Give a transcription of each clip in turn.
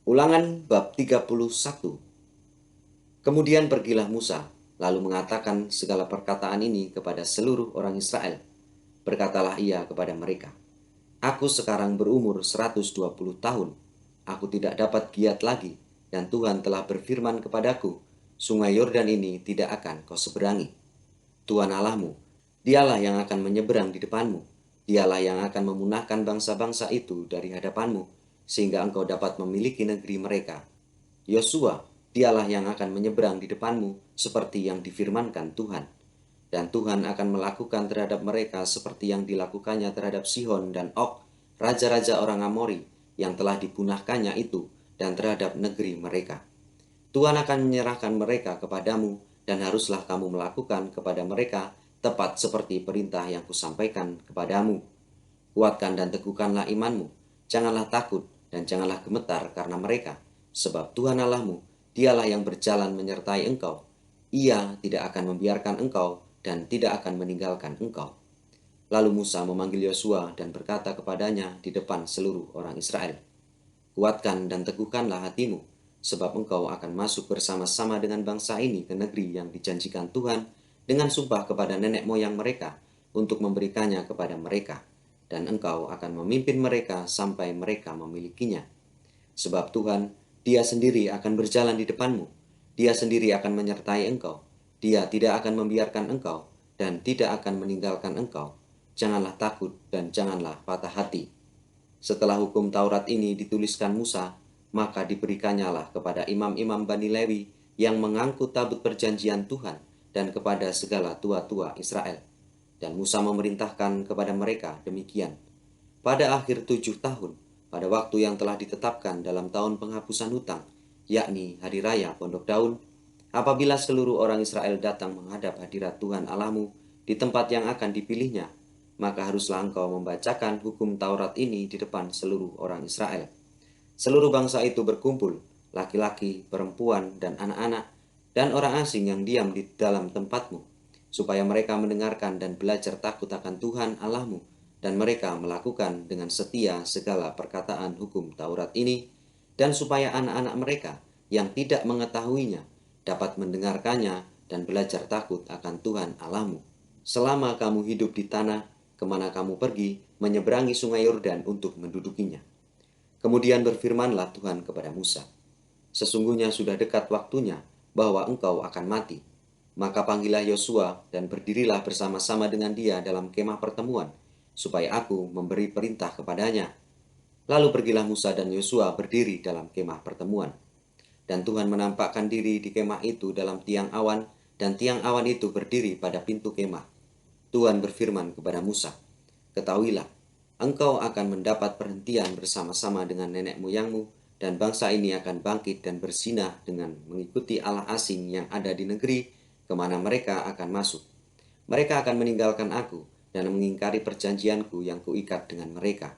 Ulangan bab 31. Kemudian pergilah Musa, lalu mengatakan segala perkataan ini kepada seluruh orang Israel. Berkatalah ia kepada mereka, Aku sekarang berumur 120 tahun. Aku tidak dapat giat lagi, dan Tuhan telah berfirman kepadaku, Sungai Yordan ini tidak akan kau seberangi. Tuhan Allahmu, dialah yang akan menyeberang di depanmu. Dialah yang akan memunahkan bangsa-bangsa itu dari hadapanmu, sehingga engkau dapat memiliki negeri mereka. Yosua, dialah yang akan menyeberang di depanmu seperti yang difirmankan Tuhan. Dan Tuhan akan melakukan terhadap mereka seperti yang dilakukannya terhadap Sihon dan Og, raja-raja orang Amori yang telah dipunahkannya itu, dan terhadap negeri mereka. Tuhan akan menyerahkan mereka kepadamu, dan haruslah kamu melakukan kepada mereka tepat seperti perintah yang kusampaikan kepadamu. Kuatkan dan teguhkanlah imanmu, janganlah takut dan janganlah gemetar karena mereka, sebab Tuhan Allahmu, dialah yang berjalan menyertai engkau. Ia tidak akan membiarkan engkau dan tidak akan meninggalkan engkau. Lalu Musa memanggil Yosua dan berkata kepadanya di depan seluruh orang Israel, Kuatkan dan teguhkanlah hatimu, sebab engkau akan masuk bersama-sama dengan bangsa ini ke negeri yang dijanjikan Tuhan dengan sumpah kepada nenek moyang mereka untuk memberikannya kepada mereka, dan engkau akan memimpin mereka sampai mereka memilikinya. Sebab Tuhan, Dia sendiri akan berjalan di depanmu, Dia sendiri akan menyertai engkau, Dia tidak akan membiarkan engkau, dan tidak akan meninggalkan engkau. Janganlah takut dan janganlah patah hati. Setelah hukum Taurat ini dituliskan Musa, maka diberikannya lah kepada imam-imam Bani Lewi yang mengangkut tabut perjanjian Tuhan dan kepada segala tua-tua Israel. Dan Musa memerintahkan kepada mereka demikian. Pada akhir 7 tahun, pada waktu yang telah ditetapkan dalam tahun penghapusan hutang, yakni Hari Raya Pondok Daun, apabila seluruh orang Israel datang menghadap hadirat Tuhan Allahmu di tempat yang akan dipilihnya, maka haruslah engkau membacakan hukum Taurat ini di depan seluruh orang Israel. Seluruh bangsa itu berkumpul, laki-laki, perempuan, dan anak-anak, dan orang asing yang diam di dalam tempatmu, supaya mereka mendengarkan dan belajar takut akan Tuhan Allahmu, dan mereka melakukan dengan setia segala perkataan hukum Taurat ini, dan supaya anak-anak mereka yang tidak mengetahuinya dapat mendengarkannya dan belajar takut akan Tuhan Allahmu. Selama kamu hidup di tanah kemana kamu pergi, menyeberangi sungai Yordan untuk mendudukinya. Kemudian berfirmanlah Tuhan kepada Musa, Sesungguhnya sudah dekat waktunya bahwa engkau akan mati. Maka panggillah Yosua dan berdirilah bersama-sama dengan dia dalam kemah pertemuan, supaya aku memberi perintah kepadanya. Lalu pergilah Musa dan Yosua berdiri dalam kemah pertemuan. Dan Tuhan menampakkan diri di kemah itu dalam tiang awan, dan tiang awan itu berdiri pada pintu kemah. Tuhan berfirman kepada Musa, Ketahuilah, engkau akan mendapat perhentian bersama-sama dengan nenek moyangmu, dan bangsa ini akan bangkit dan bersinah dengan mengikuti Allah asing yang ada di negeri kemana mereka akan masuk. Mereka akan meninggalkan aku dan mengingkari perjanjianku yang kuikat dengan mereka.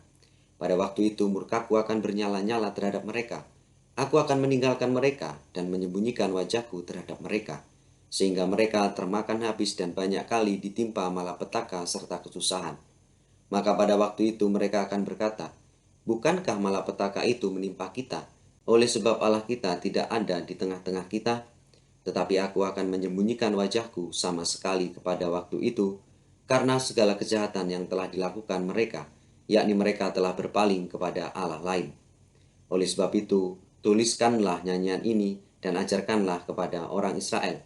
Pada waktu itu murkaku akan bernyala-nyala terhadap mereka. Aku akan meninggalkan mereka dan menyembunyikan wajahku terhadap mereka, sehingga mereka termakan habis dan banyak kali ditimpa malapetaka serta kesusahan. Maka pada waktu itu mereka akan berkata, Bukankah malapetaka itu menimpa kita, oleh sebab Allah kita tidak ada di tengah-tengah kita? Tetapi aku akan menyembunyikan wajahku sama sekali kepada waktu itu, karena segala kejahatan yang telah dilakukan mereka, yakni mereka telah berpaling kepada Allah lain. Oleh sebab itu, tuliskanlah nyanyian ini dan ajarkanlah kepada orang Israel.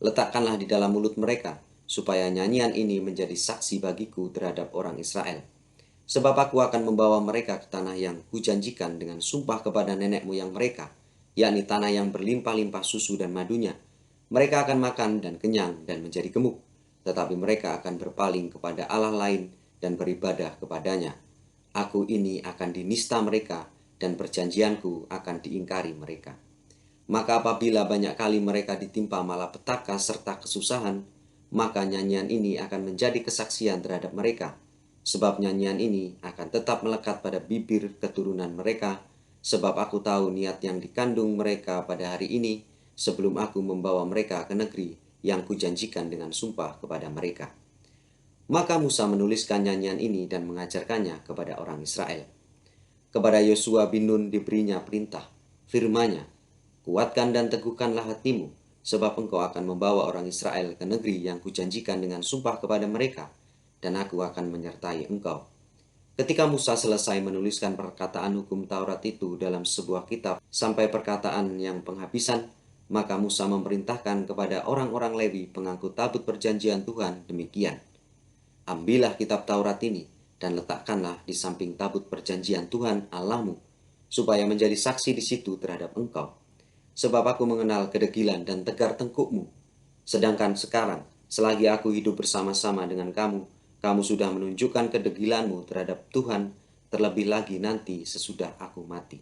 Letakkanlah di dalam mulut mereka, supaya nyanyian ini menjadi saksi bagiku terhadap orang Israel. Sebab aku akan membawa mereka ke tanah yang kujanjikan dengan sumpah kepada nenek moyang mereka, yakni tanah yang berlimpah-limpah susu dan madunya. Mereka akan makan dan kenyang dan menjadi gemuk, tetapi mereka akan berpaling kepada Allah lain dan beribadah kepadanya. Aku ini akan dinista mereka, dan perjanjianku akan diingkari mereka. Maka apabila banyak kali mereka ditimpa malapetaka serta kesusahan, maka nyanyian ini akan menjadi kesaksian terhadap mereka, sebab nyanyian ini akan tetap melekat pada bibir keturunan mereka, sebab aku tahu niat yang dikandung mereka pada hari ini, sebelum aku membawa mereka ke negeri yang kujanjikan dengan sumpah kepada mereka. Maka Musa menuliskan nyanyian ini dan mengajarkannya kepada orang Israel. Kepada Yosua bin Nun diberinya perintah, firman-Nya, "Kuatkan dan teguhkanlah hatimu, sebab engkau akan membawa orang Israel ke negeri yang kujanjikan dengan sumpah kepada mereka, dan aku akan menyertai engkau." Ketika Musa selesai menuliskan perkataan hukum Taurat itu dalam sebuah kitab sampai perkataan yang penghabisan, maka Musa memerintahkan kepada orang-orang Lewi pengangkut tabut perjanjian Tuhan demikian, "Ambillah kitab Taurat ini dan letakkanlah di samping tabut perjanjian Tuhan Allahmu, supaya menjadi saksi di situ terhadap engkau. Sebab aku mengenal kedegilan dan tegar tengkukmu. Sedangkan sekarang, selagi aku hidup bersama-sama dengan kamu, kamu sudah menunjukkan kedegilanmu terhadap Tuhan, terlebih lagi nanti sesudah aku mati.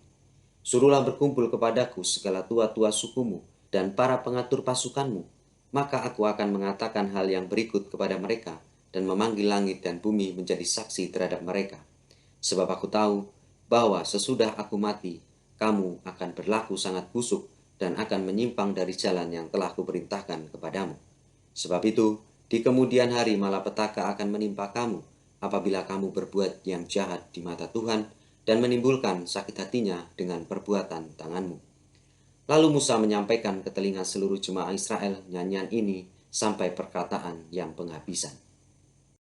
Suruhlah berkumpul kepadaku segala tua-tua sukumu dan para pengatur pasukanmu, maka aku akan mengatakan hal yang berikut kepada mereka dan memanggil langit dan bumi menjadi saksi terhadap mereka. Sebab aku tahu bahwa sesudah aku mati, kamu akan berlaku sangat busuk dan akan menyimpang dari jalan yang telah kuperintahkan kepadamu. Sebab itu, di kemudian hari malapetaka akan menimpa kamu apabila kamu berbuat yang jahat di mata Tuhan dan menimbulkan sakit hatinya dengan perbuatan tanganmu." Lalu Musa menyampaikan ke telinga seluruh jemaah Israel nyanyian ini sampai perkataan yang penghabisan.